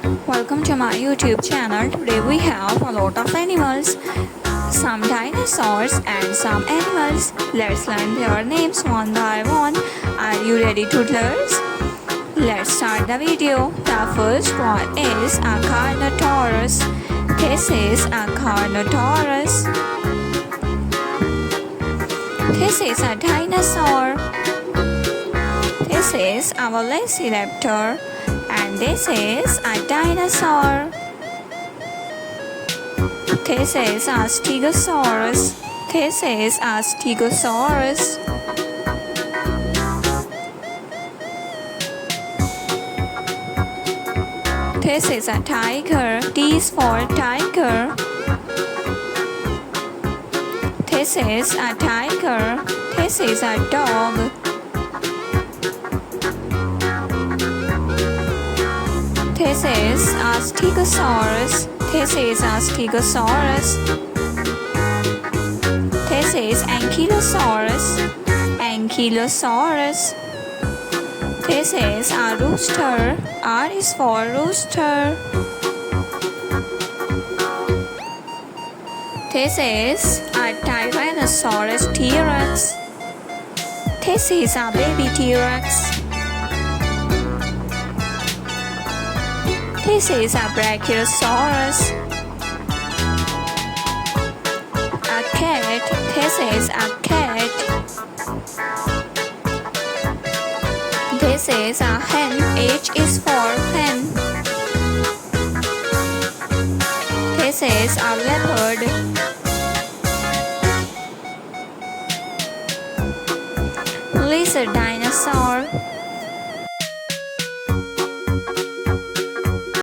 Welcome to my YouTube channel. Today we have a lot of animals, some dinosaurs and some animals. Let's learn their names one by one. Are you ready to learn? Let's start the video. The first one is a Carnotaurus. This is a Carnotaurus. This is a dinosaur. This is a velociraptor. And this is a dinosaur. This is a stegosaurus. This is a stegosaurus. This is a tiger. T is for tiger. This is a tiger. This is a dog. This is a stegosaurus. This is a stegosaurus. This is ankylosaurus. Ankylosaurus. This is a rooster. R is for rooster. This is a tyrannosaurus T-Rex. This is a baby T-Rex. This is a brachiosaurus. A cat. This is a cat. This is a hen. H is for hen. This is a leopard. Lizard dinosaur.